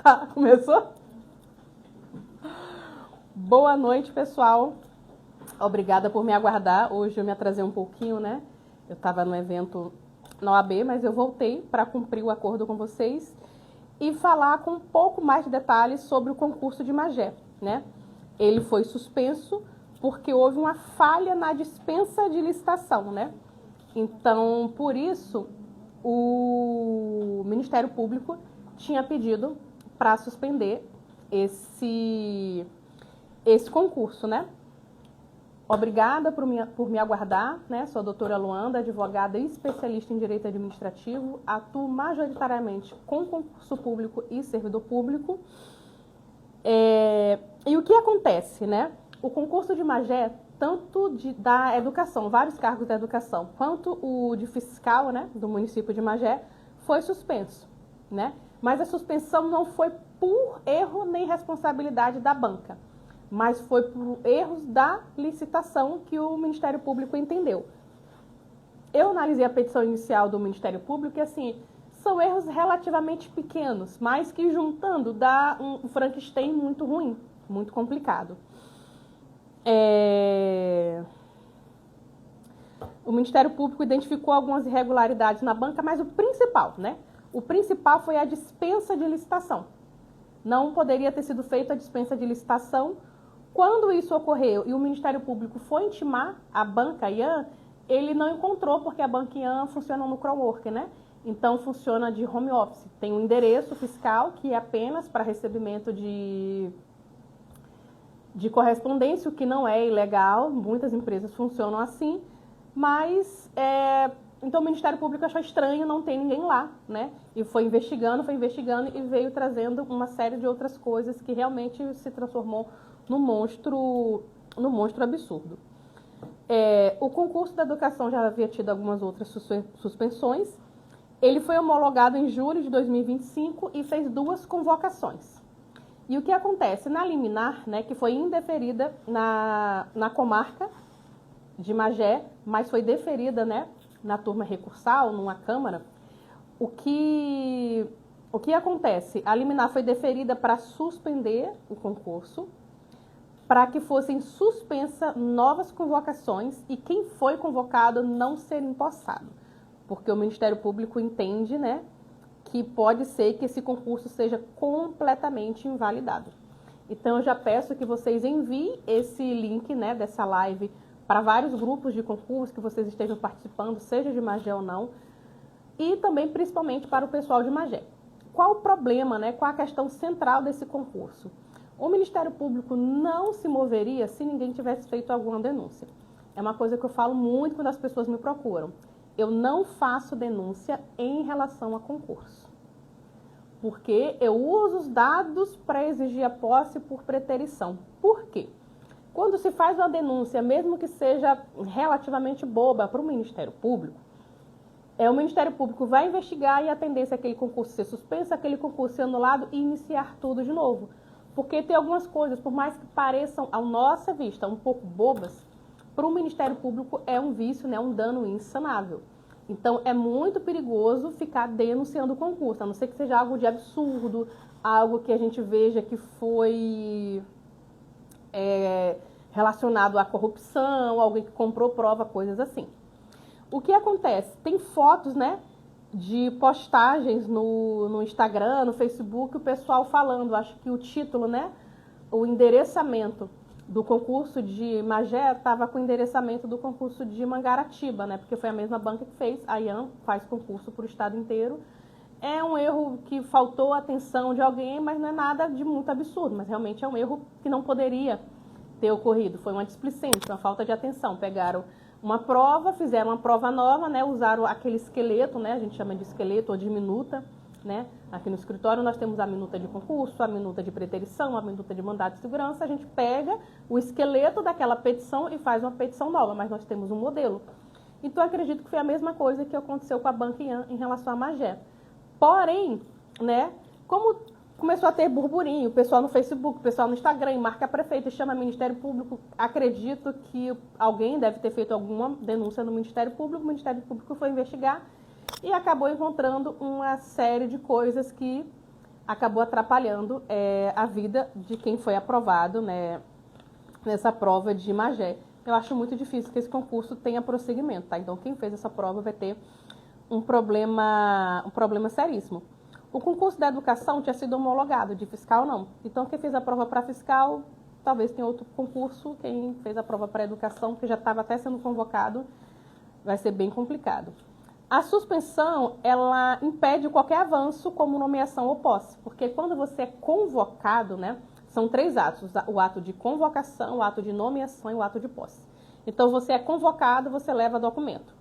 Tá, começou? Boa noite, pessoal. Obrigada por me aguardar. Hoje eu me atrasei um pouquinho, né? Eu estava no evento na OAB, mas eu voltei para cumprir o acordo com vocês e falar com um pouco mais de detalhes sobre o concurso de Magé, né? Ele foi suspenso porque houve uma falha na dispensa de licitação, né? Então, por isso, o Ministério Público tinha pedido para suspender esse concurso, né? Obrigada por me aguardar, né? Sou a doutora Luanda, advogada e especialista em direito administrativo, atuo majoritariamente com concurso público e servidor público. E o que acontece, né? O concurso de Magé, tanto da educação, vários cargos da educação, quanto o de fiscal, né, do município de Magé, foi suspenso, né? Mas a suspensão não foi por erro nem responsabilidade da banca, mas foi por erros da licitação que o Ministério Público entendeu. Eu analisei a petição inicial do Ministério Público e, assim, são erros relativamente pequenos, mas que juntando dá um Frankenstein muito ruim, muito complicado. O Ministério Público identificou algumas irregularidades na banca, mas o principal, né? O principal foi a dispensa de licitação. Não poderia ter sido feita a dispensa de licitação. Quando isso ocorreu e o Ministério Público foi intimar a banca IAN, ele não encontrou, porque a banca IAN funciona no Crowwork, né? Então, funciona de home office. Tem um endereço fiscal que é apenas para recebimento de correspondência, o que não é ilegal. Muitas empresas funcionam assim. Mas, então o Ministério Público achou estranho não ter ninguém lá, né? E foi investigando e veio trazendo uma série de outras coisas que realmente se transformou no monstro absurdo. O concurso da educação já havia tido algumas outras suspensões. Ele foi homologado em julho de 2025 e fez 2 convocações. E o que acontece? Na liminar, né, que foi indeferida na comarca de Magé, mas foi deferida, né, na turma recursal, numa Câmara, o que acontece? A liminar foi deferida para suspender o concurso, para que fossem suspensas novas convocações e quem foi convocado não ser empossado, porque o Ministério Público entende, né, que pode ser que esse concurso seja completamente invalidado. Então, eu já peço que vocês enviem esse link, né, dessa live para vários grupos de concurso que vocês estejam participando, seja de Magé ou não, e também, principalmente, para o pessoal de Magé. Qual o problema, né, qual a questão central desse concurso? O Ministério Público não se moveria se ninguém tivesse feito alguma denúncia. É uma coisa que eu falo muito quando as pessoas me procuram. Eu não faço denúncia em relação a concurso, porque eu uso os dados para exigir a posse por preterição. Por quê? Quando se faz uma denúncia, mesmo que seja relativamente boba para o Ministério Público, o Ministério Público vai investigar e a tendência é aquele concurso ser suspenso, aquele concurso ser anulado e iniciar tudo de novo. Porque tem algumas coisas, por mais que pareçam, à nossa vista, um pouco bobas, para o Ministério Público é um vício, né, um dano insanável. Então, é muito perigoso ficar denunciando o concurso, a não ser que seja algo de absurdo, algo que a gente veja que foi relacionado à corrupção, alguém que comprou prova, coisas assim. O que acontece? Tem fotos, né, de postagens no Instagram, no Facebook, o pessoal falando, acho que o título, né, o endereçamento do concurso de Magé estava com o endereçamento do concurso de Mangaratiba, né, porque foi a mesma banca que fez, a IAN faz concurso para o estado inteiro. É um erro que faltou atenção de alguém, mas não é nada de muito absurdo, mas realmente é um erro que não poderia ter ocorrido, foi uma displicência, uma falta de atenção. Pegaram uma prova, fizeram uma prova nova, né, usaram aquele esqueleto, né, a gente chama de esqueleto ou de minuta, né, aqui no escritório nós temos a minuta de concurso, a minuta de preterição, a minuta de mandado de segurança, a gente pega o esqueleto daquela petição e faz uma petição nova, mas nós temos um modelo. Então, eu acredito que foi a mesma coisa que aconteceu com a Banca IAN em relação à Magé. Porém, né, como começou a ter burburinho, o pessoal no Facebook, o pessoal no Instagram, marca a prefeita, chama Ministério Público, acredito que alguém deve ter feito alguma denúncia no Ministério Público, o Ministério Público foi investigar e acabou encontrando uma série de coisas que acabou atrapalhando a vida de quem foi aprovado, né, nessa prova de Magé. Eu acho muito difícil que esse concurso tenha prosseguimento, tá? Então, quem fez essa prova vai ter um problema seríssimo. O concurso da educação tinha sido homologado, de fiscal não. Então, quem fez a prova para fiscal, talvez tenha outro concurso. Quem fez a prova para educação, que já estava até sendo convocado, vai ser bem complicado. A suspensão, ela impede qualquer avanço como nomeação ou posse, porque quando você é convocado, né, são 3 atos, o ato de convocação, o ato de nomeação e o ato de posse. Então, você é convocado, você leva documento.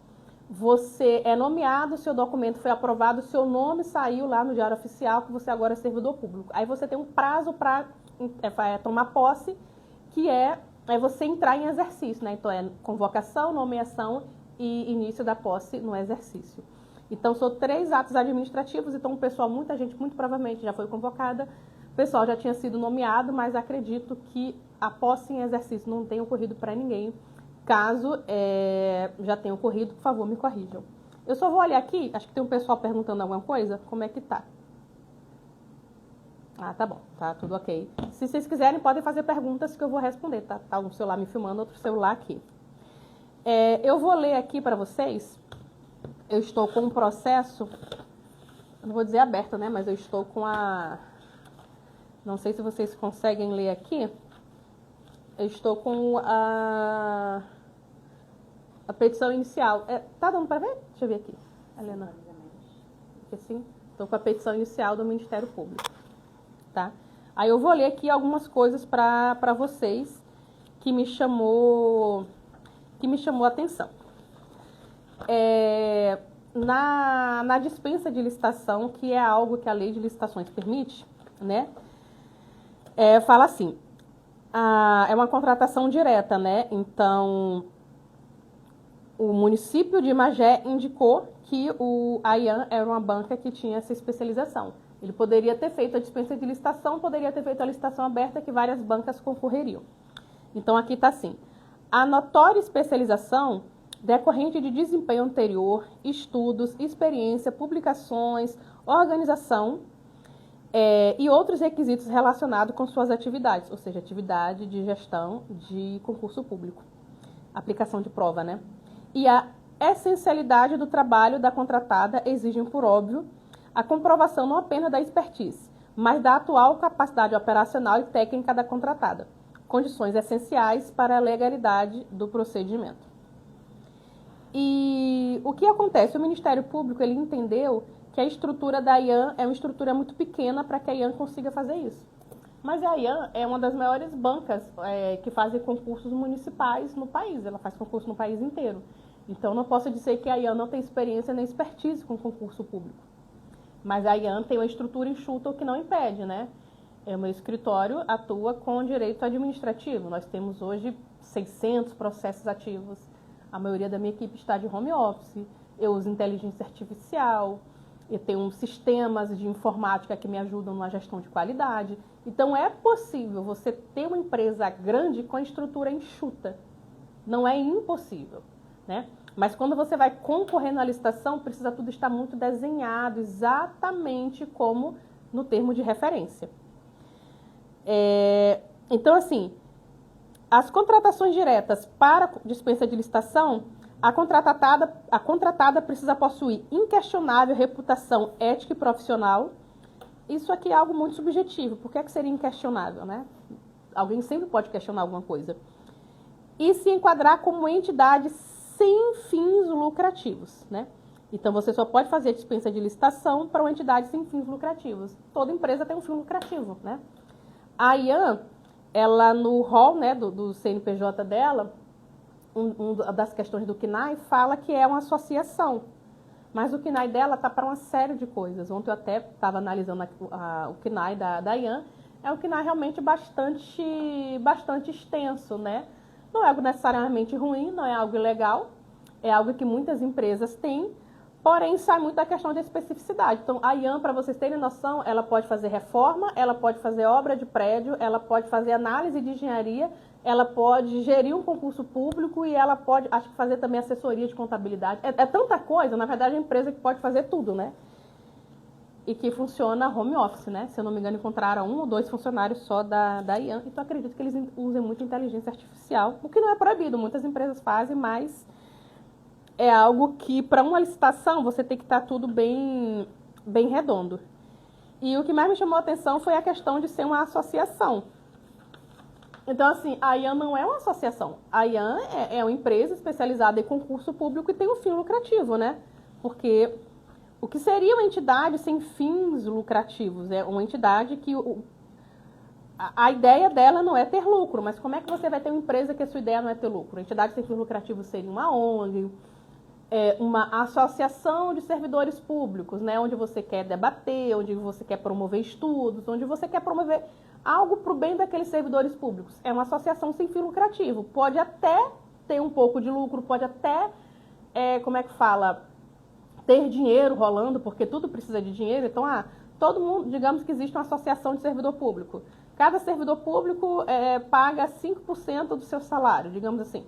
Você é nomeado, seu documento foi aprovado, seu nome saiu lá no Diário Oficial, que você agora é servidor público. Aí você tem um prazo para tomar posse, que é você entrar em exercício, né? Então, é convocação, nomeação e início da posse no exercício. Então, são 3 atos administrativos, então o pessoal, muita gente, muito provavelmente, já foi convocada, o pessoal já tinha sido nomeado, mas acredito que a posse em exercício não tenha ocorrido para ninguém. Caso já tenha ocorrido, por favor, me corrijam. Eu só vou olhar aqui, acho que tem um pessoal perguntando alguma coisa, como é que tá? Ah, tá bom, tá tudo ok. Se vocês quiserem, podem fazer perguntas que eu vou responder, tá? Tá um celular me filmando, outro celular aqui. Eu vou ler aqui para vocês, eu estou com um processo, não vou dizer aberto, né, mas eu estou com não sei se vocês conseguem ler aqui, eu estou com a petição inicial. Tá dando para ver? Deixa eu ver aqui, Helena. Assim, estou com a petição inicial do Ministério Público, tá? Aí eu vou ler aqui algumas coisas para vocês que me chamou a atenção. Na dispensa de licitação, que é algo que a lei de licitações permite, né? Fala assim, é uma contratação direta, né? Então, o município de Magé indicou que a IAN era uma banca que tinha essa especialização. Ele poderia ter feito a dispensa de licitação, poderia ter feito a licitação aberta, que várias bancas concorreriam. Então, aqui está assim, a notória especialização decorrente de desempenho anterior, estudos, experiência, publicações, organização e outros requisitos relacionados com suas atividades, ou seja, atividade de gestão de concurso público, aplicação de prova, né? E a essencialidade do trabalho da contratada exigem, por óbvio, a comprovação não apenas da expertise, mas da atual capacidade operacional e técnica da contratada, condições essenciais para a legalidade do procedimento. E o que acontece? O Ministério Público ele entendeu que a estrutura da IAN é uma estrutura muito pequena para que a IAN consiga fazer isso. Mas a IAN é uma das maiores bancas que fazem concursos municipais no país, ela faz concurso no país inteiro. Então, não posso dizer que a IAN não tem experiência nem expertise com concurso público. Mas a IAN tem uma estrutura enxuta, o que não impede, né? O meu escritório atua com direito administrativo. Nós temos hoje 600 processos ativos. A maioria da minha equipe está de home office. Eu uso inteligência artificial. Eu tenho sistemas de informática que me ajudam na gestão de qualidade. Então, é possível você ter uma empresa grande com a estrutura enxuta. Não é impossível, né? Mas quando você vai concorrer na licitação, precisa tudo estar muito desenhado, exatamente como no termo de referência. Então, assim, as contratações diretas para dispensa de licitação, a contratada precisa possuir inquestionável reputação ética e profissional. Isso aqui é algo muito subjetivo. Por que seria inquestionável, né? Alguém sempre pode questionar alguma coisa. E se enquadrar como entidade sem fins lucrativos, né? Então, você só pode fazer dispensa de licitação para uma entidade sem fins lucrativos. Toda empresa tem um fim lucrativo, né? A IAN, ela no rol, né, do CNPJ dela, uma das questões do CNAE fala que é uma associação. Mas o CNAE dela está para uma série de coisas. Ontem eu até estava analisando o CNAE da IAN. É um CNAE realmente bastante extenso, né? Não é algo necessariamente ruim, não é algo ilegal. É algo que muitas empresas têm. Porém, sai muito da questão de especificidade. Então, a IAN, para vocês terem noção, ela pode fazer reforma, ela pode fazer obra de prédio, ela pode fazer análise de engenharia, ela pode gerir um concurso público e ela pode, acho que, fazer também assessoria de contabilidade. É tanta coisa, na verdade, é uma empresa que pode fazer tudo, né? e que funciona home office, né? Se eu não me engano, encontraram 1 ou 2 funcionários só da IAM, então acredito que eles usem muito inteligência artificial, o que não é proibido, muitas empresas fazem, mas é algo que, para uma licitação, você tem que estar tudo bem redondo. E o que mais me chamou a atenção foi a questão de ser uma associação. Então, assim, a IAM não é uma associação. A IAM é uma empresa especializada em concurso público e tem um fim lucrativo, né? Porque o que seria uma entidade sem fins lucrativos? É uma entidade que a ideia dela não é ter lucro, mas como é que você vai ter uma empresa que a sua ideia não é ter lucro? A entidade sem fins lucrativos seria uma ONG, uma associação de servidores públicos, né? Onde você quer debater, onde você quer promover estudos, onde você quer promover algo para o bem daqueles servidores públicos. É uma associação sem fim lucrativo. Pode até ter um pouco de lucro, pode até, ter dinheiro rolando, porque tudo precisa de dinheiro. Então, todo mundo, digamos que existe uma associação de servidor público. Cada servidor público paga 5% do seu salário, digamos assim.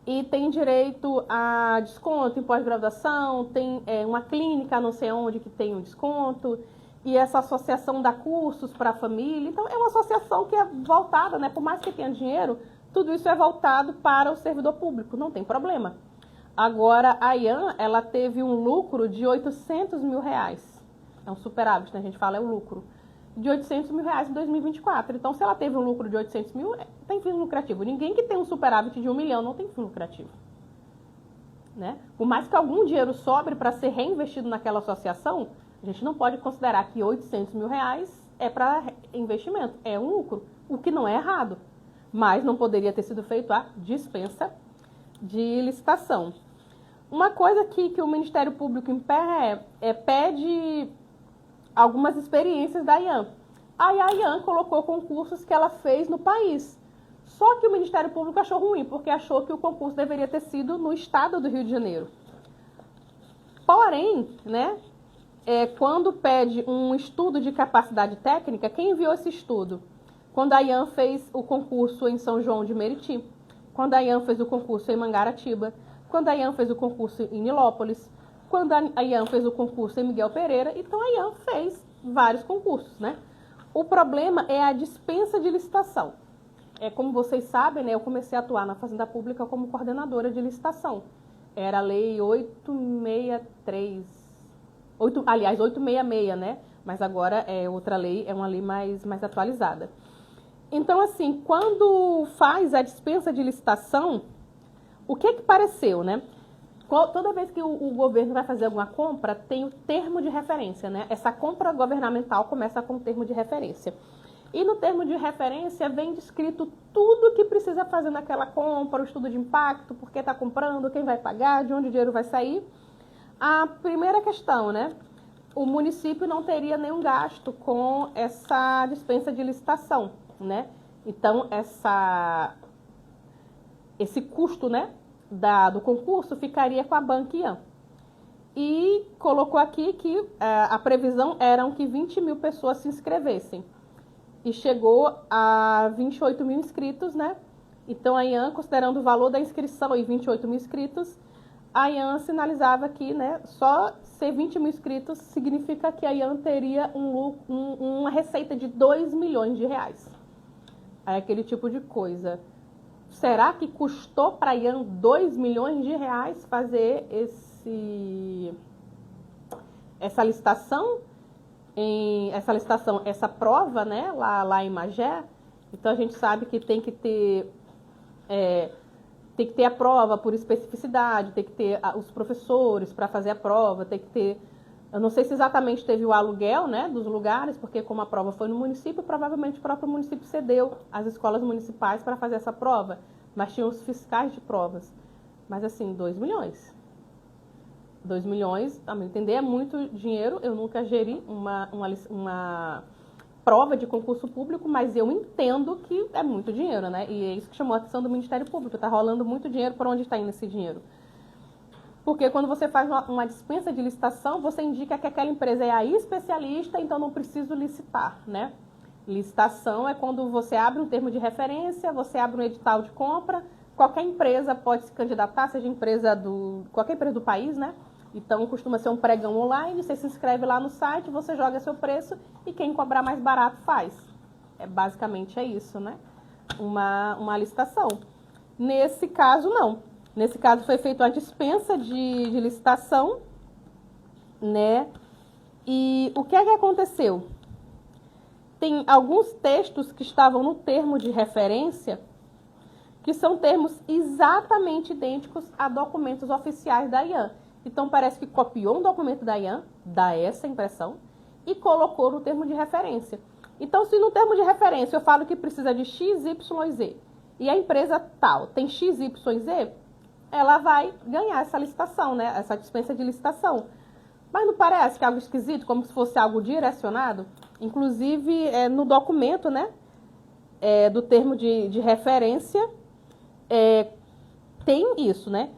E tem direito a desconto em pós-graduação, tem uma clínica não sei onde que tem um desconto, e essa associação dá cursos para a família. Então, é uma associação que é voltada, né? Por mais que tenha dinheiro, tudo isso é voltado para o servidor público, não tem problema. Agora, a IAM, ela teve um lucro de R$800 mil. É um superávit, né? A gente fala, é o lucro. De R$800 mil em 2024. Então, se ela teve um lucro de 800 mil, tem fim lucrativo. Ninguém que tem um superávit de 1 milhão não tem fim lucrativo. Né? Por mais que algum dinheiro sobre para ser reinvestido naquela associação, a gente não pode considerar que R$800 mil é para investimento. É um lucro, o que não é errado. Mas não poderia ter sido feito a dispensa de licitação. Uma coisa que o Ministério Público pede algumas experiências da IAM. Aí a IAM colocou concursos que ela fez no país. Só que o Ministério Público achou ruim, porque achou que o concurso deveria ter sido no estado do Rio de Janeiro. Porém, né, quando pede um estudo de capacidade técnica, quem enviou esse estudo? Quando a IAM fez o concurso em São João de Meriti, quando a IAM fez o concurso em Mangaratiba, quando a IAM fez o concurso em Nilópolis, quando a IAM fez o concurso em Miguel Pereira. Então, a IAM fez vários concursos, né? O problema é a dispensa de licitação. Como vocês sabem, né, eu comecei a atuar na Fazenda Pública como coordenadora de licitação. Era a Lei 866, né? Mas agora é outra lei, é uma lei mais atualizada. Então, assim, quando faz a dispensa de licitação, o que pareceu, né? Toda vez que o governo vai fazer alguma compra, tem o termo de referência, né? Essa compra governamental começa com o termo de referência. E no termo de referência vem descrito tudo que precisa fazer naquela compra, o estudo de impacto, por que está comprando, quem vai pagar, de onde o dinheiro vai sair. A primeira questão, né? O município não teria nenhum gasto com essa dispensa de licitação, né? Então, esse custo, né, do concurso ficaria com a Banco IAM. E colocou aqui que a previsão era que 20 mil pessoas se inscrevessem. E chegou a 28 mil inscritos, né? Então, a IAM, considerando o valor da inscrição e 28 mil inscritos, a IAM sinalizava que, né, só ser 20 mil inscritos significa que a IAM teria uma receita de R$2 milhões. Aí, aquele tipo de coisa. Será que custou para a IAM R$2 milhões fazer essa licitação? Essa prova, né, lá em Magé? Então, a gente sabe que tem que ter a prova por especificidade, tem que ter os professores para fazer a prova, tem que ter... Eu não sei se exatamente teve o aluguel, né, dos lugares, porque como a prova foi no município, provavelmente o próprio município cedeu às escolas municipais para fazer essa prova, mas tinham os fiscais de provas. Mas assim, 2 milhões. 2 milhões, a meu entender, é muito dinheiro. Eu nunca geri uma prova de concurso público, mas eu entendo que é muito dinheiro, né? E é isso que chamou a atenção do Ministério Público. Está rolando muito dinheiro, para onde está indo esse dinheiro? Porque quando você faz uma dispensa de licitação, você indica que aquela empresa é a especialista, então não preciso licitar, né? Licitação é quando você abre um termo de referência, você abre um edital de compra, qualquer empresa pode se candidatar, seja qualquer empresa do país, né? Então, costuma ser um pregão online, você se inscreve lá no site, você joga seu preço e quem cobrar mais barato faz. Basicamente é isso, né? Uma licitação. Nesse caso, não. Nesse caso, foi feita uma dispensa de licitação, né? E o que é que aconteceu? Tem alguns textos que estavam no termo de referência, que são termos exatamente idênticos a documentos oficiais da IAN. Então, parece que copiou um documento da IAN, dá essa impressão, e colocou no termo de referência. Então, se no termo de referência eu falo que precisa de X, Y, Z, e a empresa tal tem X, Y, Z, ela vai ganhar essa licitação, né? Essa dispensa de licitação. Mas não parece que é algo esquisito, como se fosse algo direcionado? Inclusive, no documento, né, do termo de referência, tem isso, né?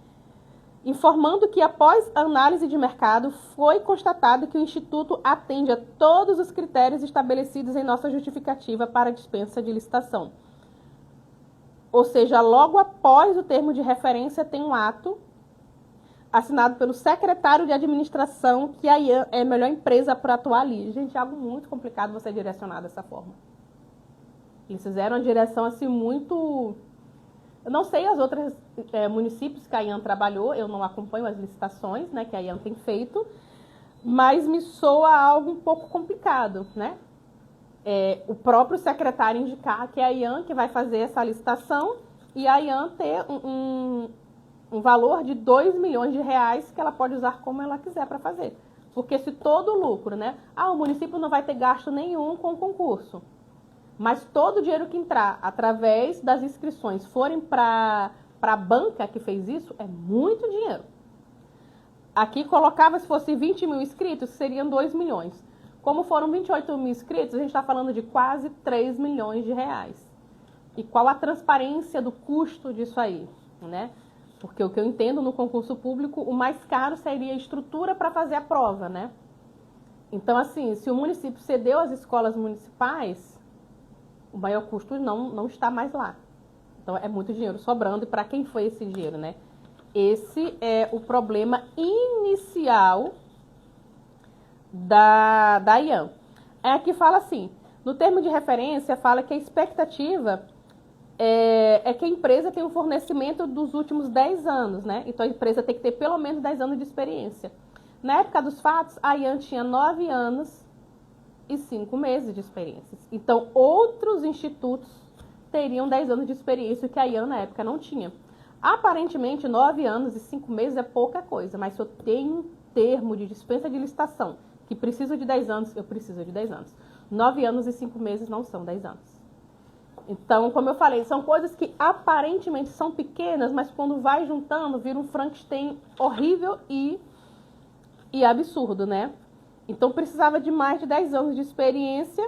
Informando que após análise de mercado, foi constatado que o Instituto atende a todos os critérios estabelecidos em nossa justificativa para a dispensa de licitação. Ou seja, logo após o termo de referência tem um ato assinado pelo secretário de administração que a IAN é a melhor empresa para atuar ali. Gente, é algo muito complicado você direcionar dessa forma. Eles fizeram uma direção assim muito... Eu não sei as outras municípios que a IAN trabalhou, eu não acompanho as licitações, né, que a IAN tem feito, mas me soa algo um pouco complicado, né? O próprio secretário indicar que é a IAN que vai fazer essa licitação e a IAN ter um valor de 2 milhões de reais que ela pode usar como ela quiser para fazer. Porque se todo o lucro, né? O município não vai ter gasto nenhum com o concurso. Mas todo o dinheiro que entrar através das inscrições forem para a banca que fez isso, é muito dinheiro. Aqui colocava, se fosse 20 mil inscritos, seriam 2 milhões. Como foram 28 mil inscritos, a gente está falando de quase 3 milhões de reais. E qual a transparência do custo disso aí, né? Porque o que eu entendo no concurso público, o mais caro seria a estrutura para fazer a prova, né? Então, assim, se o município cedeu às escolas municipais, o maior custo não está mais lá. Então, é muito dinheiro sobrando. E para quem foi esse dinheiro, né? Esse é o problema inicial da IAN. Aqui fala assim, no termo de referência, fala que a expectativa é que a empresa tem um fornecimento dos últimos 10 anos, né? Então, a empresa tem que ter pelo menos 10 anos de experiência. Na época dos fatos, a IAN tinha 9 anos e 5 meses de experiência. Então, outros institutos teriam 10 anos de experiência, que a IAN, na época, não tinha. Aparentemente, 9 anos e 5 meses é pouca coisa, mas se eu tenho um termo de dispensa de licitação que precisa de 10 anos, eu preciso de 10 anos. 9 anos e 5 meses não são 10 anos. Então, como eu falei, são coisas que aparentemente são pequenas, mas quando vai juntando, vira um Frankenstein horrível e absurdo, né? Então, precisava de mais de 10 anos de experiência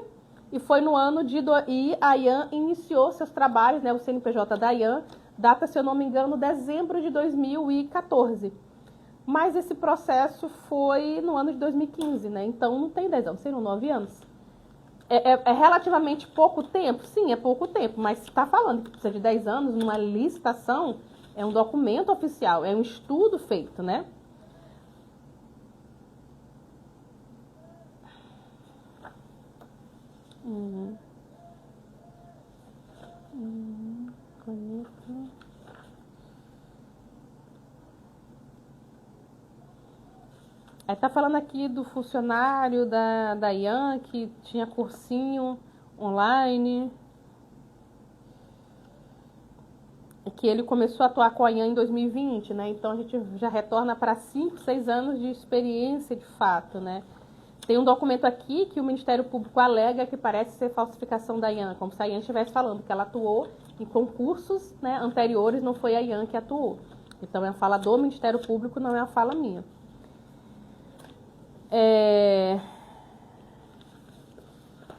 e foi no ano e a IAN iniciou seus trabalhos, né? O CNPJ da IAN, data, se eu não me engano, dezembro de 2014. Mas esse processo foi no ano de 2015, né? Então, não tem 10 anos, seriam 9 anos. É relativamente pouco tempo? Sim, é pouco tempo, mas se está falando que precisa de 10 anos numa licitação, é um documento oficial, é um estudo feito, né? Está falando aqui do funcionário da IAN que tinha cursinho online, que ele começou a atuar com a IAN em 2020, né? Então a gente já retorna para 5, 6 anos de experiência de fato, né? Tem um documento aqui que o Ministério Público alega que parece ser falsificação da IAN, como se a IAN estivesse falando que ela atuou em concursos, né, anteriores, não foi a IAN que atuou. Então é a fala do Ministério Público, não é a fala minha.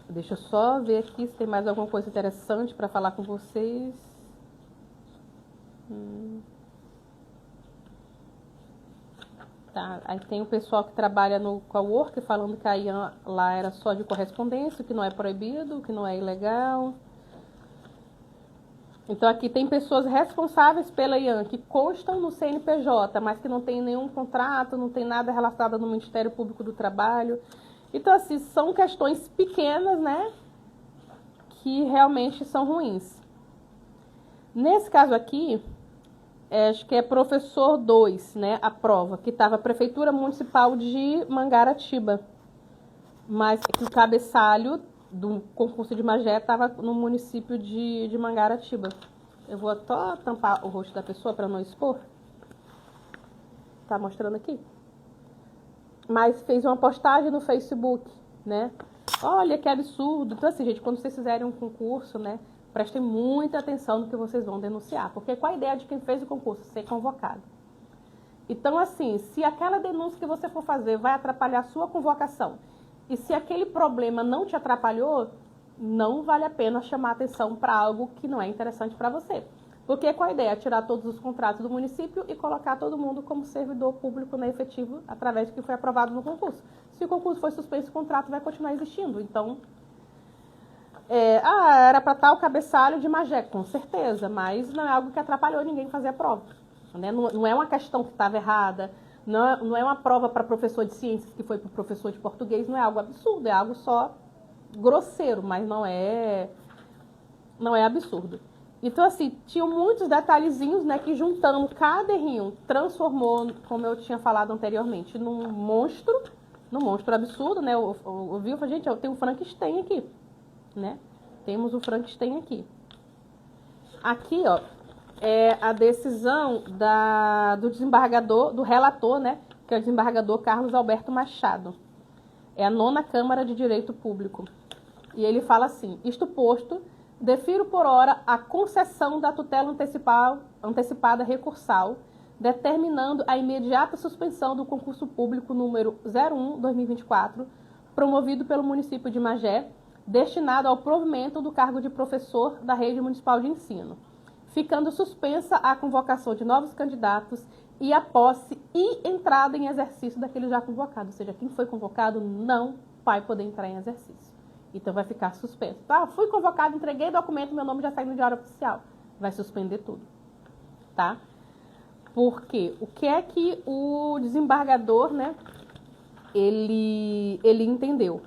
Deixa eu só ver aqui se tem mais alguma coisa interessante para falar com vocês. Tá, aí tem o pessoal que trabalha no Cowork falando que a IAN lá era só de correspondência, que não é proibido, que não é ilegal. Então, aqui tem pessoas responsáveis pela IAN que constam no CNPJ, mas que não tem nenhum contrato, não tem nada relacionado no Ministério Público do Trabalho. Então, assim, são questões pequenas, né, que realmente são ruins. Nesse caso aqui, acho que é professor 2, né, a prova, que estava a Prefeitura Municipal de Mangaratiba, mas que o cabeçalho do concurso de Magé estava no município de Mangaratiba. Eu vou só tampar o rosto da pessoa para não expor. Tá mostrando aqui? Mas fez uma postagem no Facebook, né? Olha que absurdo. Então, assim, gente, quando vocês fizerem um concurso, né, prestem muita atenção no que vocês vão denunciar. Porque qual a ideia de quem fez o concurso? Ser convocado. Então, assim, se aquela denúncia que você for fazer vai atrapalhar a sua convocação, e se aquele problema não te atrapalhou, não vale a pena chamar atenção para algo que não é interessante para você. Porque qual a ideia? Tirar todos os contratos do município e colocar todo mundo como servidor público, né, efetivo, através do que foi aprovado no concurso. Se o concurso foi suspenso, o contrato vai continuar existindo. Então, era para estar o cabeçalho de Magé, com certeza, mas não é algo que atrapalhou ninguém fazer a prova. Né? Não é uma questão que estava errada, não é uma prova para professor de ciências que foi para o professor de português, não é algo absurdo, é algo só grosseiro, mas não é absurdo. Então, assim, tinham muitos detalhezinhos, né, que juntando cada errinho, transformou, como eu tinha falado anteriormente, num monstro absurdo, né? Eu vi e falei, gente, eu tenho o Frankenstein aqui, né? Temos o Frankenstein aqui. Aqui, ó, é a decisão do desembargador, do relator, né, que é o desembargador Carlos Alberto Machado. É a 9ª Câmara de Direito Público. E ele fala assim: isto posto, defiro por hora a concessão da tutela antecipada recursal, determinando a imediata suspensão do concurso público número 01/2024, promovido pelo município de Magé, destinado ao provimento do cargo de professor da rede municipal de ensino, ficando suspensa a convocação de novos candidatos e a posse e entrada em exercício daquele já convocado. Ou seja, quem foi convocado não vai poder entrar em exercício. Então, vai ficar suspenso. Tá? Fui convocado, entreguei documento, meu nome já saiu no Diário Oficial. Vai suspender tudo. Tá? Porque o que é que o desembargador, né, ele entendeu?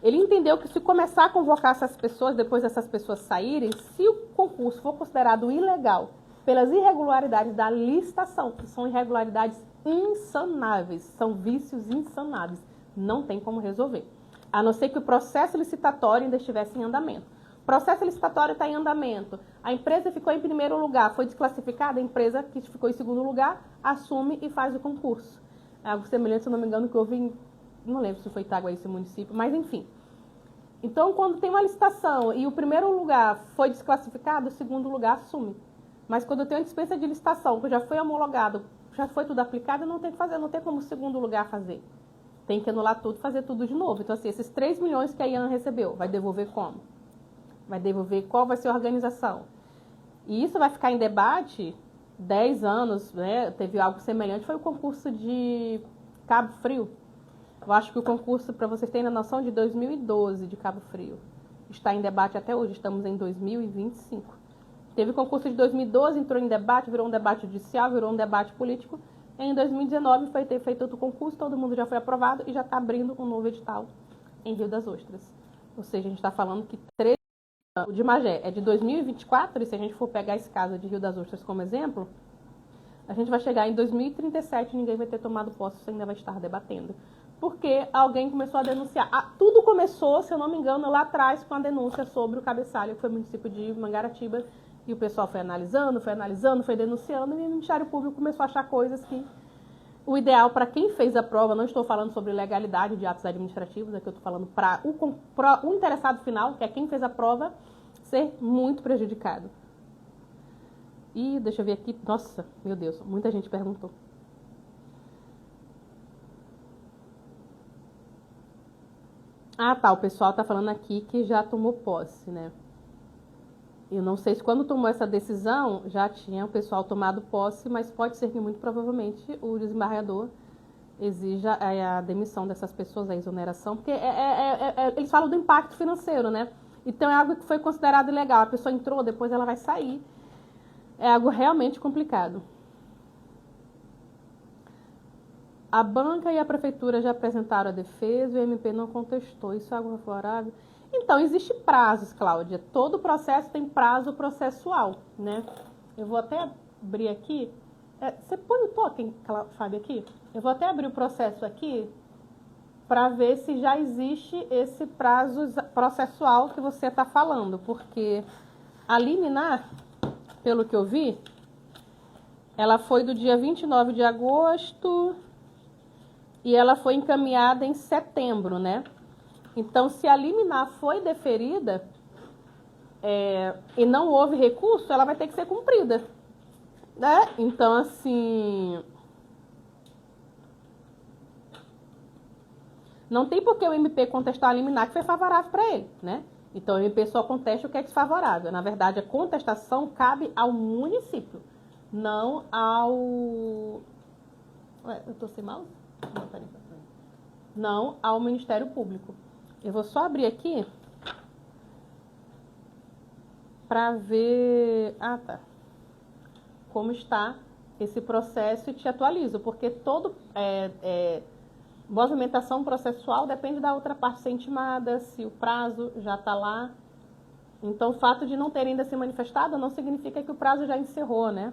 Ele entendeu que se começar a convocar essas pessoas, depois dessas pessoas saírem, se o concurso for considerado ilegal pelas irregularidades da licitação, que são irregularidades insanáveis, são vícios insanáveis, não tem como resolver. A não ser que o processo licitatório ainda estivesse em andamento. O processo licitatório está em andamento. A empresa ficou em primeiro lugar, foi desclassificada, a empresa que ficou em segundo lugar assume e faz o concurso. É algo semelhante, se não me engano, que houve em... Não lembro se foi Itaguaí esse município, mas enfim. Então, quando tem uma licitação e o primeiro lugar foi desclassificado, o segundo lugar assume. Mas quando tem uma dispensa de licitação, que já foi homologado, já foi tudo aplicado, não tem que fazer, não tem como o segundo lugar fazer. Tem que anular tudo, fazer tudo de novo. Então, assim, esses 3 milhões que a IAN recebeu, vai devolver como? Vai devolver qual vai ser a organização? E isso vai ficar em debate 10 anos, né? Teve algo semelhante, foi o concurso de Cabo Frio. Eu acho que o concurso, para vocês terem a noção, de 2012 de Cabo Frio. Está em debate até hoje, estamos em 2025. Teve o concurso de 2012, entrou em debate, virou um debate judicial, virou um debate político. Em 2019 foi ter feito outro concurso, todo mundo já foi aprovado e já está abrindo um novo edital em Rio das Ostras. Ou seja, a gente está falando que o de Magé é de 2024, e se a gente for pegar esse caso de Rio das Ostras como exemplo, a gente vai chegar em 2037 e ninguém vai ter tomado posse, você ainda vai estar debatendo. Porque alguém começou a denunciar. Tudo começou, se eu não me engano, lá atrás com a denúncia sobre o cabeçalho, que foi o município de Mangaratiba, e o pessoal foi analisando, foi denunciando, e o Ministério Público começou a achar coisas que o ideal para quem fez a prova, não estou falando sobre legalidade de atos administrativos, é que eu estou falando para o interessado final, que é quem fez a prova, ser muito prejudicado. E deixa eu ver aqui, nossa, meu Deus, muita gente perguntou. Ah, tá, o pessoal tá falando aqui que já tomou posse, né? Eu não sei se quando tomou essa decisão já tinha o pessoal tomado posse, mas pode ser que muito provavelmente o desembargador exija a demissão dessas pessoas, a exoneração, porque eles falam do impacto financeiro, né? Então é algo que foi considerado ilegal. A pessoa entrou, depois ela vai sair. É algo realmente complicado. A banca e a prefeitura já apresentaram a defesa, o MP não contestou. Isso é algo favorável? Então, existe prazos, Cláudia. Todo processo tem prazo processual, né? Eu vou até abrir aqui. Você põe o token, Fábio, aqui? Eu vou até abrir o processo aqui para ver se já existe esse prazo processual que você está falando. Porque a liminar, pelo que eu vi, ela foi do dia 29 de agosto e ela foi encaminhada em setembro, né? Então, se a liminar foi deferida e não houve recurso, ela vai ter que ser cumprida, né? Então, assim, não tem por que o MP contestar a liminar que foi favorável para ele, né? Então, o MP só contesta o que é desfavorável. Na verdade, a contestação cabe ao município, não ao... Ué, eu tô sem mouse? Não, peraí. Não ao Ministério Público. Eu vou só abrir aqui para ver... Ah, tá. Como está esse processo e te atualizo, porque todo... movimentação processual depende da outra parte ser intimada, se o prazo já está lá. Então, o fato de não ter ainda se manifestado não significa que o prazo já encerrou, né?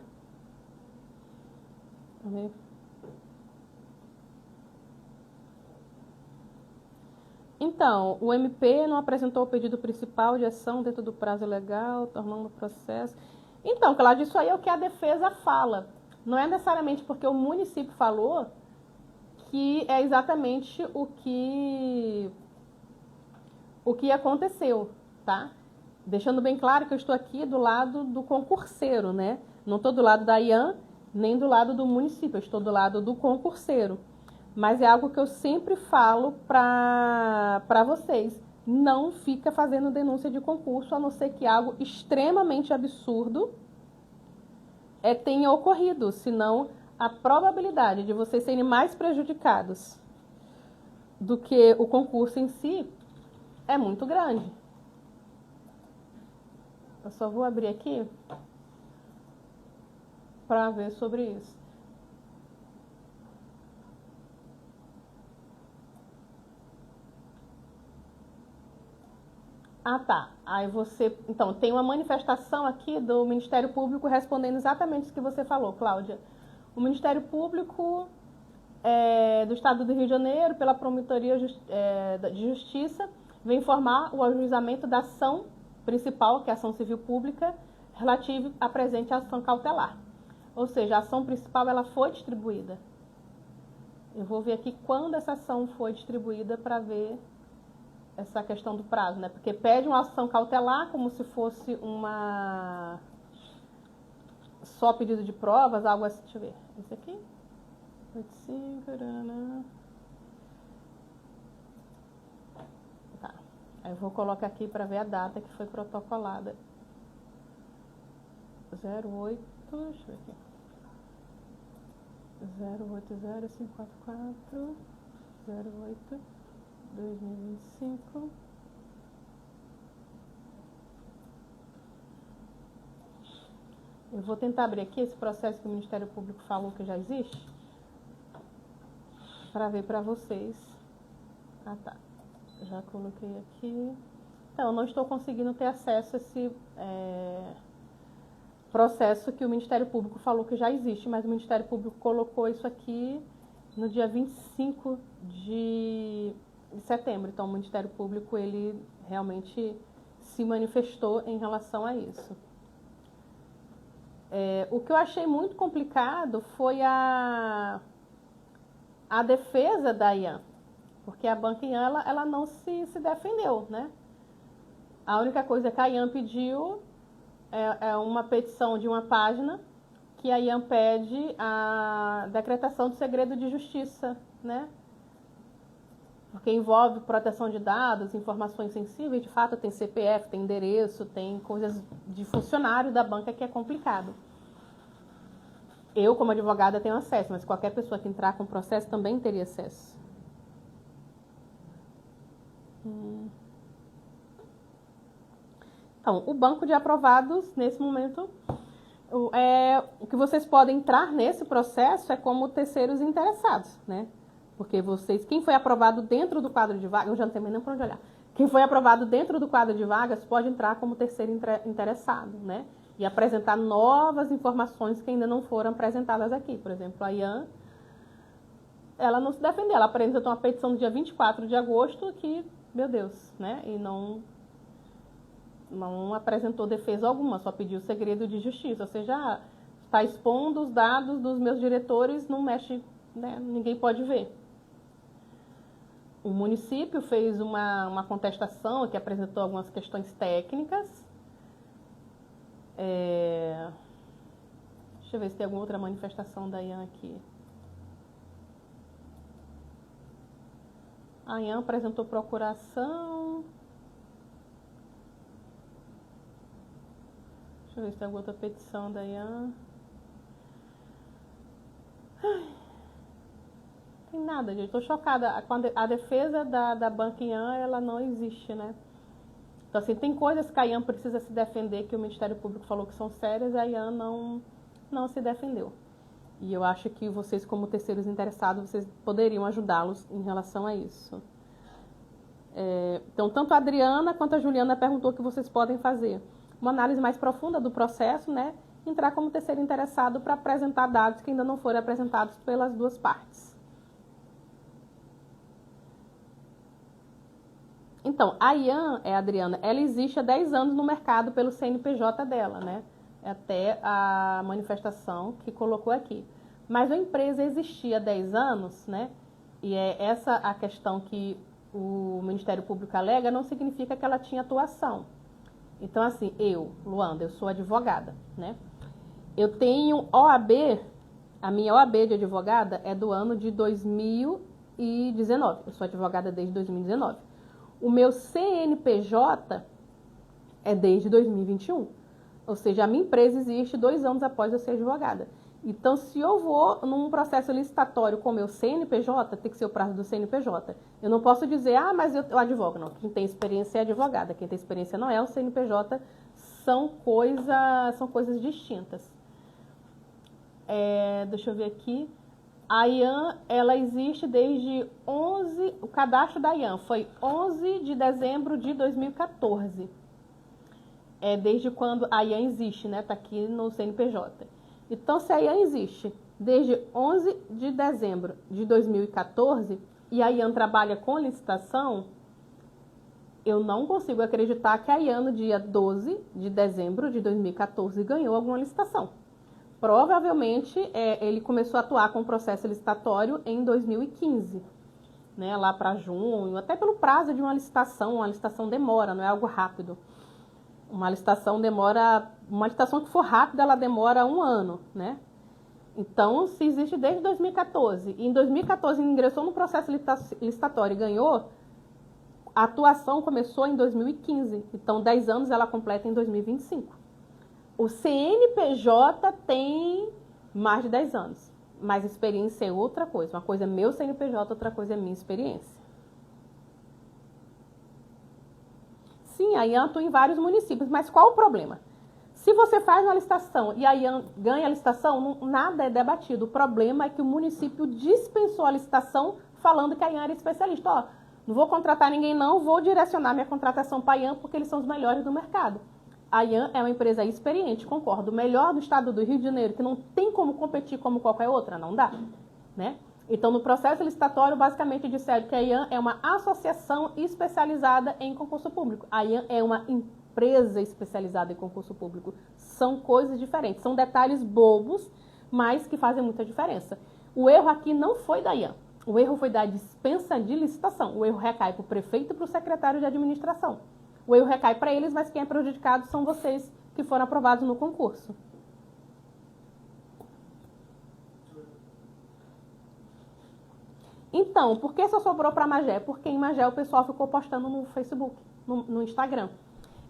Então, o MP não apresentou o pedido principal de ação dentro do prazo legal, tornando o processo... Então, Cláudia, isso aí é o que a defesa fala. Não é necessariamente porque o município falou que é exatamente o que aconteceu, tá? Deixando bem claro que eu estou aqui do lado do concurseiro, né? Não estou do lado da IAN, nem do lado do município, eu estou do lado do concurseiro. Mas é algo que eu sempre falo para vocês. Não fica fazendo denúncia de concurso, a não ser que algo extremamente absurdo tenha ocorrido. Senão, a probabilidade de vocês serem mais prejudicados do que o concurso em si é muito grande. Eu só vou abrir aqui para ver sobre isso. Ah, tá. Aí você... Então, tem uma manifestação aqui do Ministério Público respondendo exatamente o que você falou, Cláudia. O Ministério Público do Estado do Rio de Janeiro, pela Promotoria de Justiça, vem informar o ajuizamento da ação principal, que é a ação civil pública, relativa à presente ação cautelar. Ou seja, a ação principal ela foi distribuída. Eu vou ver aqui quando essa ação foi distribuída para ver essa questão do prazo, né? Porque pede uma ação cautelar como se fosse uma... só pedido de provas, algo assim. Deixa eu ver. Esse aqui? 85, tá. Aí eu vou colocar aqui para ver a data que foi protocolada. 08, deixa eu ver aqui. 080544 08 2025. Eu vou tentar abrir aqui esse processo que o Ministério Público falou que já existe, para ver para vocês. Ah, tá. Já coloquei aqui. Então, eu não estou conseguindo ter acesso a esse processo que o Ministério Público falou que já existe, mas o Ministério Público colocou isso aqui no dia 25 de setembro. Então, o Ministério Público, ele realmente se manifestou em relação a isso. O que eu achei muito complicado foi a defesa da IAN, porque a banca IAN, ela não se defendeu, né? A única coisa que a IAN pediu é uma petição de uma página que a IAN pede a decretação do segredo de justiça, né? Porque envolve proteção de dados, informações sensíveis, de fato tem CPF, tem endereço, tem coisas de funcionário da banca que é complicado. Eu, como advogada, tenho acesso, mas qualquer pessoa que entrar com processo também teria acesso. Então, o banco de aprovados, nesse momento, o que vocês podem entrar nesse processo é como terceiros interessados, né? Porque vocês, quem foi aprovado dentro do quadro de vagas, eu já não tenho nem para onde olhar. Quem foi aprovado dentro do quadro de vagas pode entrar como terceiro interessado, né? E apresentar novas informações que ainda não foram apresentadas aqui. Por exemplo, a Ian, ela não se defendeu, ela apresentou uma petição no dia 24 de agosto que, meu Deus, né? E não apresentou defesa alguma, só pediu segredo de justiça. Ou seja, está expondo os dados dos meus diretores, não mexe, né? Ninguém pode ver. O município fez uma contestação que apresentou algumas questões técnicas. Deixa eu ver se tem alguma outra manifestação da Ian aqui. A Ian apresentou procuração. Deixa eu ver se tem alguma outra petição da Ian. Tem nada, gente. Estou chocada. A defesa da Banca Ian, ela não existe, né? Então, assim, tem coisas que a Ian precisa se defender, que o Ministério Público falou que são sérias, e a Ian não se defendeu. E eu acho que vocês, como terceiros interessados, vocês poderiam ajudá-los em relação a isso. Então, tanto a Adriana quanto a Juliana perguntou o que vocês podem fazer. Uma análise mais profunda do processo, né? Entrar como terceiro interessado para apresentar dados que ainda não foram apresentados pelas duas partes. Então, a Ian, Adriana, ela existe há 10 anos no mercado pelo CNPJ dela, né? Até a manifestação que colocou aqui. Mas a empresa existia há 10 anos, né? E é essa a questão que o Ministério Público alega, não significa que ela tinha atuação. Então, assim, Luanda, eu sou advogada, né? Eu tenho OAB, a minha OAB de advogada é do ano de 2019. Eu sou advogada desde 2019. O meu CNPJ é desde 2021. Ou seja, a minha empresa existe 2 anos após eu ser advogada. Então, se eu vou num processo licitatório com o meu CNPJ, tem que ser o prazo do CNPJ. Eu não posso dizer, mas eu advogo. Não, quem tem experiência é advogada. Quem tem experiência não é o CNPJ. São coisas distintas. Deixa eu ver aqui. A Ian, ela existe desde o cadastro da Ian foi 11 de dezembro de 2014. Desde quando a Ian existe, né? Tá aqui no CNPJ. Então, se a Ian existe desde 11 de dezembro de 2014 e a Ian trabalha com licitação, eu não consigo acreditar que a Ian, no dia 12 de dezembro de 2014, ganhou alguma licitação. Provavelmente, ele começou a atuar com o processo licitatório em 2015, né, lá para junho, até pelo prazo de uma licitação demora, não é algo rápido. Uma licitação que for rápida, ela demora 1 ano, né? Então, se existe desde 2014, e em 2014 ingressou no processo licitatório e ganhou, a atuação começou em 2015, então 10 anos ela completa em 2025. O CNPJ tem mais de 10 anos, mas experiência é outra coisa. Uma coisa é meu CNPJ, outra coisa é minha experiência. Sim, a Ian atua em vários municípios, mas qual o problema? Se você faz uma licitação e a Ian ganha a licitação, nada é debatido. O problema é que o município dispensou a licitação falando que a Ian era especialista. Não vou contratar ninguém não, vou direcionar minha contratação para a Ian porque eles são os melhores do mercado. A Ian é uma empresa experiente, concordo, o melhor do estado do Rio de Janeiro, que não tem como competir como qualquer outra, não dá, né? Então, no processo licitatório, basicamente disseram que a Ian é uma associação especializada em concurso público. A Ian é uma empresa especializada em concurso público. São coisas diferentes, são detalhes bobos, mas que fazem muita diferença. O erro aqui não foi da Ian, o erro foi da dispensa de licitação. O erro recai para o prefeito e para o secretário de administração. O erro recai para eles, mas quem é prejudicado são vocês que foram aprovados no concurso. Então, por que só sobrou para Magé? Porque em Magé o pessoal ficou postando no Facebook, no Instagram.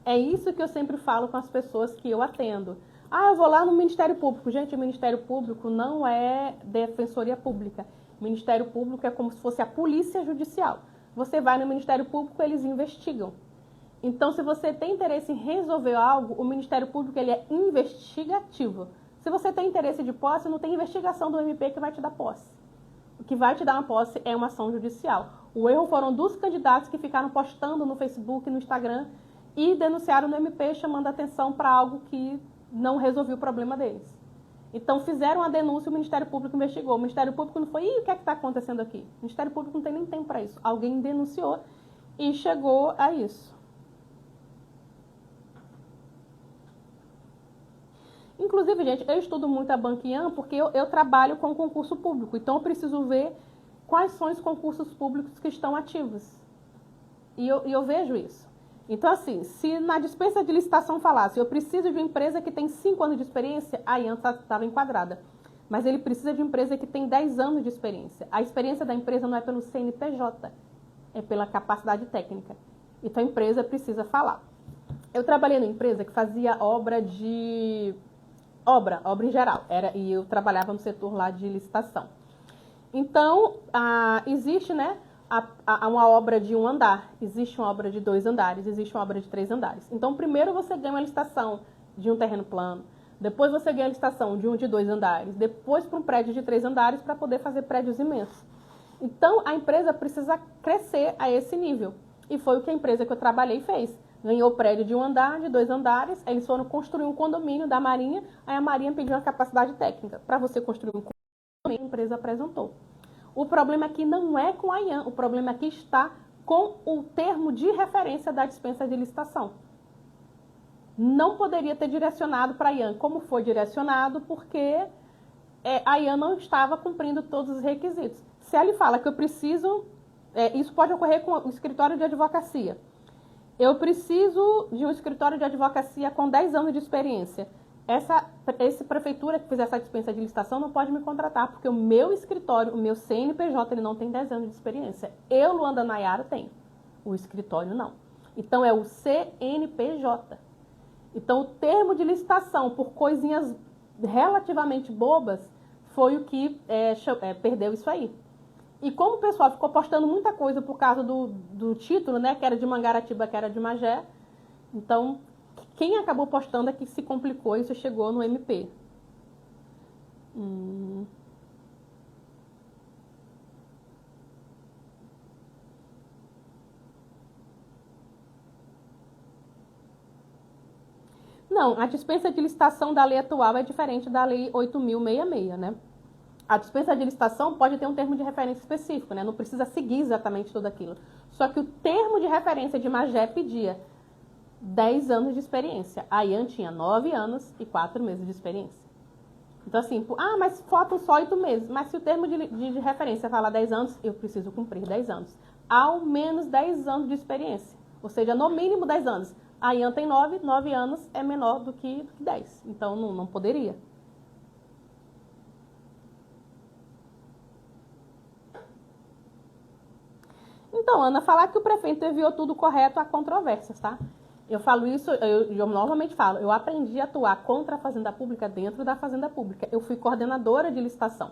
É isso que eu sempre falo com as pessoas que eu atendo. Eu vou lá no Ministério Público. Gente, o Ministério Público não é defensoria pública. O Ministério Público é como se fosse a polícia judicial. Você vai no Ministério Público, eles investigam. Então, se você tem interesse em resolver algo, o Ministério Público ele é investigativo. Se você tem interesse de posse, não tem investigação do MP que vai te dar posse. O que vai te dar uma posse é uma ação judicial. O erro foram dos candidatos que ficaram postando no Facebook, no Instagram e denunciaram no MP, chamando a atenção para algo que não resolveu o problema deles. Então, fizeram a denúncia, o Ministério Público investigou. O Ministério Público não foi, o que é que está acontecendo aqui? O Ministério Público não tem nem tempo para isso. Alguém denunciou e chegou a isso. Inclusive, gente, eu estudo muito a Banquian porque eu trabalho com concurso público. Então, eu preciso ver quais são os concursos públicos que estão ativos. E eu vejo isso. Então, assim, se na dispensa de licitação falasse, eu preciso de uma empresa que tem 5 anos de experiência, a IAN estava enquadrada. Mas ele precisa de uma empresa que tem 10 anos de experiência. A experiência da empresa não é pelo CNPJ, é pela capacidade técnica. Então, a empresa precisa falar. Eu trabalhei numa empresa que fazia obra em geral, e eu trabalhava no setor lá de licitação. Então, existe, né, uma obra de 1 andar, existe uma obra de 2 andares, existe uma obra de 3 andares. Então, primeiro você ganha uma licitação de um terreno plano, depois você ganha a licitação de um de 2 andares, depois para um prédio de 3 andares para poder fazer prédios imensos. Então, a empresa precisa crescer a esse nível. E foi o que a empresa que eu trabalhei fez. Ganhou o prédio de 1 andar, de 2 andares, eles foram construir um condomínio da Marinha, aí a Marinha pediu uma capacidade técnica. Para você construir um condomínio, a empresa apresentou. O problema aqui não é com a IAN, o problema aqui está com o termo de referência da dispensa de licitação. Não poderia ter direcionado para a IAN como foi direcionado, porque a IAN não estava cumprindo todos os requisitos. Se ele fala que eu preciso, isso pode ocorrer com o escritório de advocacia. Eu preciso de um escritório de advocacia com 10 anos de experiência. Essa prefeitura que fizer essa dispensa de licitação não pode me contratar, porque o meu escritório, o meu CNPJ, ele não tem 10 anos de experiência. Eu, Luanda Nayara, tenho. O escritório não. Então, é o CNPJ. Então, o termo de licitação por coisinhas relativamente bobas foi o que perdeu isso aí. E como o pessoal ficou postando muita coisa por causa do título, né, que era de Mangaratiba, que era de Magé, então, quem acabou postando é que se complicou e isso chegou no MP. Não, a dispensa de licitação da lei atual é diferente da lei 8.066, né? A dispensa de licitação pode ter um termo de referência específico, né? Não precisa seguir exatamente tudo aquilo. Só que o termo de referência de Magé pedia 10 anos de experiência. A IAN tinha 9 anos e 4 meses de experiência. Então, assim, mas faltam só 8 meses. Mas se o termo de referência fala 10 anos, eu preciso cumprir 10 anos. Ao menos 10 anos de experiência. Ou seja, no mínimo 10 anos. A IAN tem 9 anos é menor do que 10. Então, não poderia. Então, Ana, falar que o prefeito enviou tudo correto há controvérsias, tá? Eu falo isso, eu novamente falo, eu aprendi a atuar contra a Fazenda Pública dentro da Fazenda Pública. Eu fui coordenadora de licitação.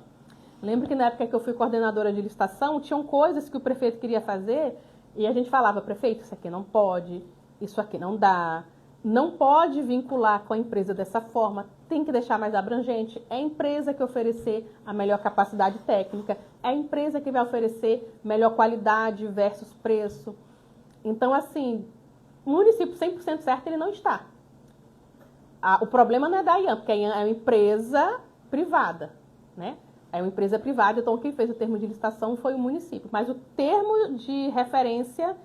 Lembro que na época que eu fui coordenadora de licitação, tinham coisas que o prefeito queria fazer e a gente falava, prefeito, isso aqui não pode, isso aqui não dá, não pode vincular com a empresa dessa forma, tem que deixar mais abrangente. É a empresa que oferecer a melhor capacidade técnica, é a empresa que vai oferecer melhor qualidade versus preço. Então, assim, o município 100% certo ele não está. O problema não é da IAN, porque a IAN é uma empresa privada, né? É uma empresa privada, então quem fez o termo de licitação foi o município. Mas o termo de referência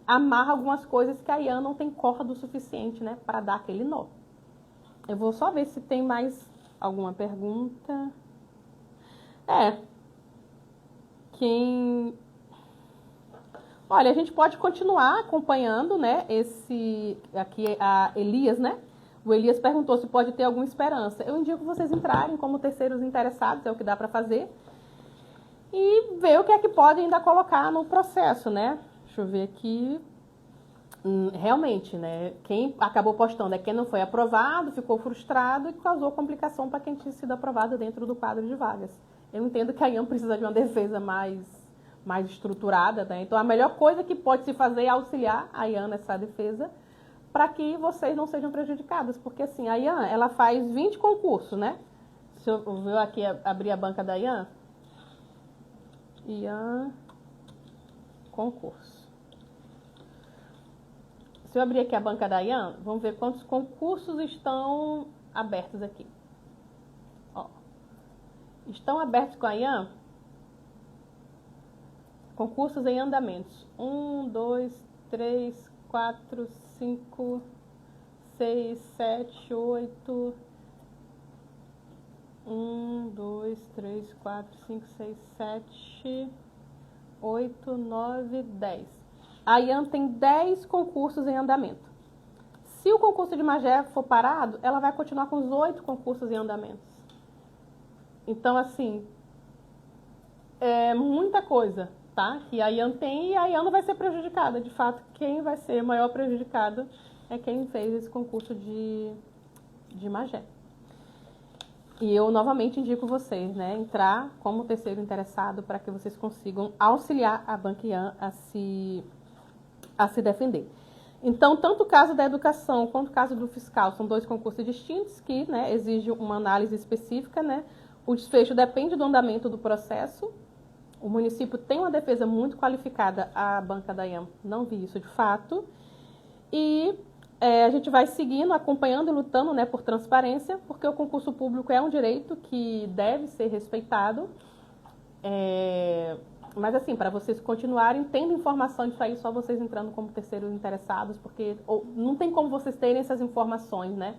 amarra algumas coisas que a IAN não tem corda o suficiente, né, para dar aquele nó. Eu vou só ver se tem mais alguma pergunta. Olha, a gente pode continuar acompanhando, né, aqui a Elias, né? O Elias perguntou se pode ter alguma esperança. Eu indico vocês entrarem como terceiros interessados, é o que dá para fazer. E ver o que é que podem ainda colocar no processo, né? Deixa eu ver aqui. Realmente, né? Quem acabou postando é quem não foi aprovado, ficou frustrado e causou complicação para quem tinha sido aprovado dentro do quadro de vagas. Eu entendo que a IAN precisa de uma defesa mais mais estruturada, né? Então, a melhor coisa que pode se fazer é auxiliar a Ian nessa defesa para que vocês não sejam prejudicadas. Porque, assim, a Ian, ela faz 20 concursos, né? Se eu ver aqui, abrir a banca da Ian. Ian, concurso. Se eu abrir aqui a banca da Ian, vamos ver quantos concursos estão abertos aqui. Ó. Estão abertos com a Ian concursos em andamentos. 1, 2, 3, 4, 5, 6, 7, 8. 1, 2, 3, 4, 5, 6, 7, 8, 9, 10. A Ian tem 10 concursos em andamento. Se o concurso de Magé for parado, ela vai continuar com os 8 concursos em andamento. Então, assim, é muita coisa, tá? Que a Ian tem e a Ian não vai ser prejudicada. De fato, quem vai ser maior prejudicado é quem fez esse concurso de Magé. E eu novamente indico vocês, né, entrar como terceiro interessado para que vocês consigam auxiliar a Banca Ian a se defender. Então, tanto o caso da educação quanto o caso do fiscal são 2 concursos distintos que, né, exigem uma análise específica, né? O desfecho depende do andamento do processo. O município tem uma defesa muito qualificada, a Banca da Ian não vi isso de fato. E a gente vai seguindo, acompanhando e lutando, né, por transparência, porque o concurso público é um direito que deve ser respeitado. Mas, assim, para vocês continuarem tendo informação disso aí, só vocês entrando como terceiros interessados, porque não tem como vocês terem essas informações, né,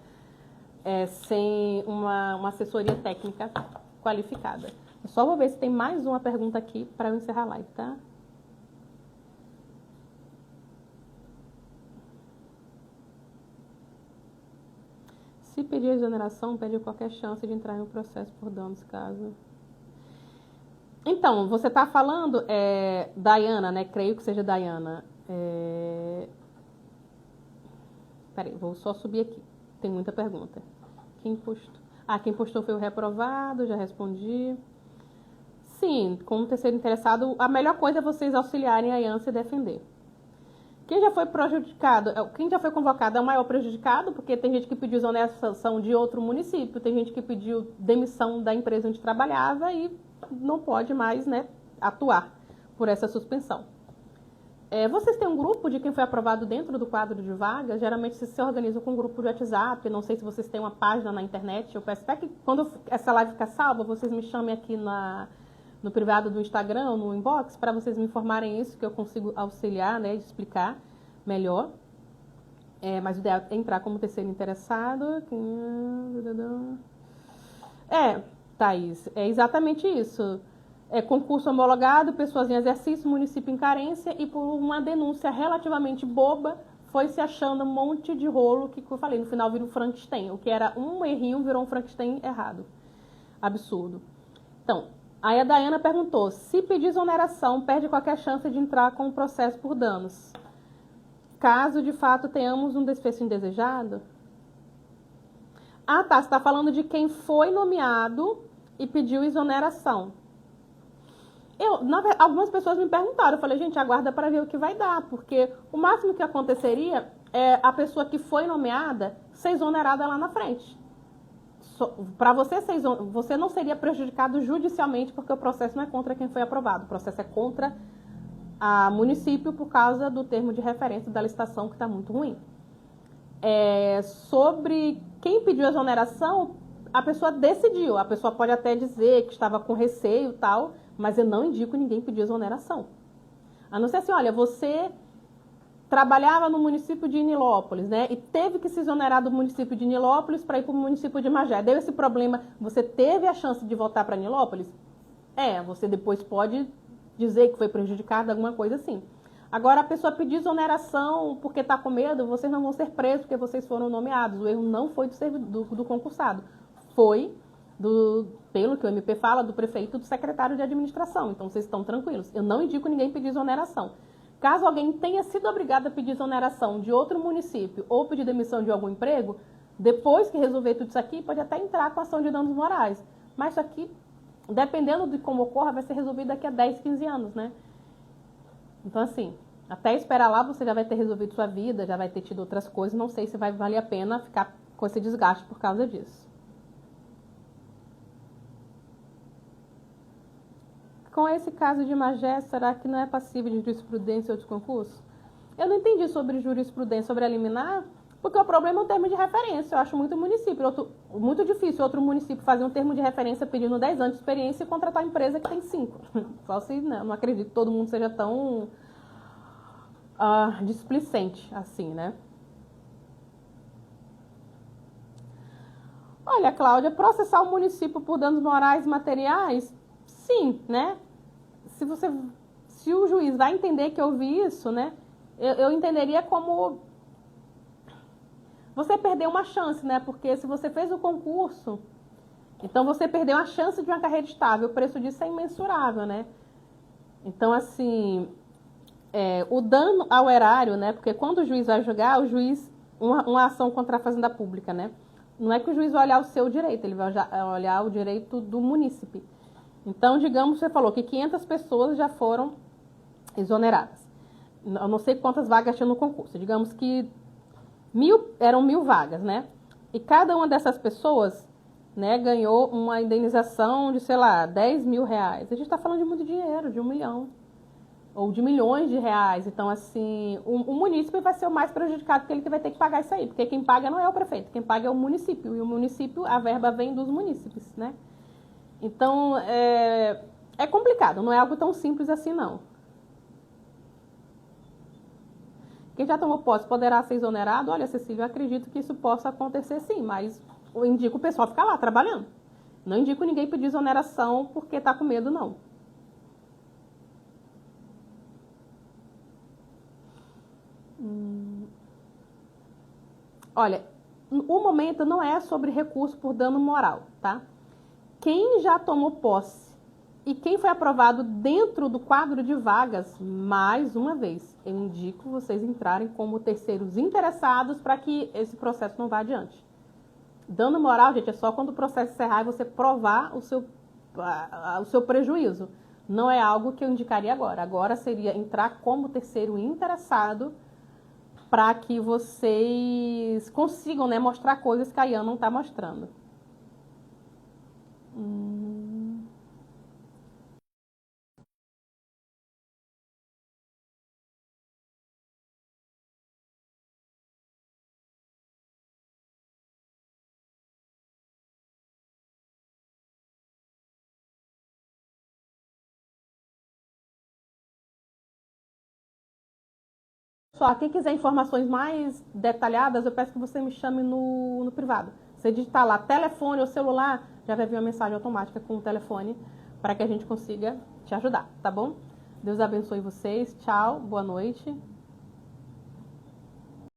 sem uma assessoria técnica qualificada. Eu só vou ver se tem mais uma pergunta aqui para eu encerrar a live, tá? Se pedir exoneração, perde qualquer chance de entrar em um processo por danos, caso... Então, você está falando, Dayana, né? Creio que seja Dayana. Peraí, vou só subir aqui. Tem muita pergunta. Quem postou? Quem postou foi o reprovado, já respondi. Sim, como terceiro interessado, a melhor coisa é vocês auxiliarem a Ian a se defender. Quem já foi prejudicado, quem já foi convocado é o maior prejudicado, porque tem gente que pediu exoneração de outro município, tem gente que pediu demissão da empresa onde trabalhava e não pode mais, né, atuar por essa suspensão. Vocês têm um grupo de quem foi aprovado dentro do quadro de vagas? Geralmente vocês se organizam com um grupo de WhatsApp, não sei se vocês têm uma página na internet. Eu peço até que quando essa live ficar salva, vocês me chamem aqui no privado do Instagram, no inbox, para vocês me informarem isso, que eu consigo auxiliar, né, explicar melhor. Mas o ideal é entrar como terceiro interessado. Thaís, é exatamente isso. Concurso homologado, pessoas em exercício, município em carência, e por uma denúncia relativamente boba, foi se achando um monte de rolo, que eu falei, no final vira um Frankenstein. O que era um errinho virou um Frankenstein errado. Absurdo. Então, aí a Dayana perguntou, se pedir exoneração, perde qualquer chance de entrar com o processo por danos. Caso, de fato, tenhamos um desfecho indesejado? Tá, você está falando de quem foi nomeado e pediu exoneração. Algumas pessoas me perguntaram, eu falei, gente, aguarda para ver o que vai dar, porque o máximo que aconteceria é a pessoa que foi nomeada ser exonerada lá na frente. Para você não seria prejudicado judicialmente, porque o processo não é contra quem foi aprovado, o processo é contra a município por causa do termo de referência da licitação, que está muito ruim. Sobre quem pediu exoneração, a pessoa decidiu. A pessoa pode até dizer que estava com receio e tal, mas eu não indico ninguém pedir exoneração. A não ser assim, olha, você trabalhava no município de Nilópolis, né? E teve que se exonerar do município de Nilópolis para ir para o município de Magé. Deu esse problema, você teve a chance de voltar para Nilópolis? Você depois pode dizer que foi prejudicado, alguma coisa assim. Agora, a pessoa pedir exoneração porque está com medo, vocês não vão ser presos porque vocês foram nomeados. O erro não foi do concursado. Foi, pelo que o MP fala, do prefeito e do secretário de administração. Então, vocês estão tranquilos. Eu não indico ninguém pedir exoneração. Caso alguém tenha sido obrigado a pedir exoneração de outro município ou pedir demissão de algum emprego, depois que resolver tudo isso aqui, pode até entrar com ação de danos morais. Mas isso aqui, dependendo de como ocorra, vai ser resolvido daqui a 10, 15 anos, né? Então, assim, até esperar lá você já vai ter resolvido sua vida, já vai ter tido outras coisas, não sei se vai valer a pena ficar com esse desgaste por causa disso. Com esse caso de Magé, será que não é passível de jurisprudência ou de concurso? Eu não entendi sobre jurisprudência, sobre a liminar, porque o problema é o termo de referência. Eu acho muito difícil outro município fazer um termo de referência pedindo 10 anos de experiência e contratar uma empresa que tem 5. Só se, não acredito que todo mundo seja tão displicente assim, né? Olha, Cláudia, processar o município por danos morais e materiais, sim, né? Se o juiz vai entender que eu vi isso, né? Eu entenderia como você perdeu uma chance, né? Porque se você fez o concurso, então você perdeu a chance de uma carreira estável. O preço disso é imensurável, né? Então, assim, o dano ao erário, né? Porque quando o juiz vai julgar, uma ação contra a fazenda pública, né? Não é que o juiz vai olhar o seu direito, ele vai olhar o direito do munícipe. Então, digamos, você falou que 500 pessoas já foram exoneradas. Eu não sei quantas vagas tinha no concurso. Digamos que eram 1.000 vagas, né? E cada uma dessas pessoas, né, ganhou uma indenização de, sei lá, 10 mil reais. A gente está falando de muito dinheiro, de 1 milhão. Ou de milhões de reais. Então, assim, o município vai ser o mais prejudicado, porque ele que vai ter que pagar isso aí. Porque quem paga não é o prefeito, quem paga é o município. E o município, a verba vem dos munícipes, né? Então, é complicado, não é algo tão simples assim, não. Quem já tomou posse poderá ser exonerado? Olha, Cecília, eu acredito que isso possa acontecer sim, mas eu indico o pessoal ficar lá trabalhando. Não indico ninguém pedir exoneração porque está com medo, não. Olha, o momento não é sobre recurso por dano moral, tá? Quem já tomou posse e quem foi aprovado dentro do quadro de vagas, mais uma vez, eu indico vocês entrarem como terceiros interessados para que esse processo não vá adiante. Dano moral, gente, é só quando o processo encerrar e você provar o seu prejuízo. Não é algo que eu indicaria agora. Agora seria entrar como terceiro interessado para que vocês consigam, né, mostrar coisas que a Ian não está mostrando. Só quem quiser informações mais detalhadas, eu peço que você me chame no privado. Você digitar lá telefone ou celular, já vai vir uma mensagem automática com o telefone para que a gente consiga te ajudar, tá bom? Deus abençoe vocês. Tchau, boa noite.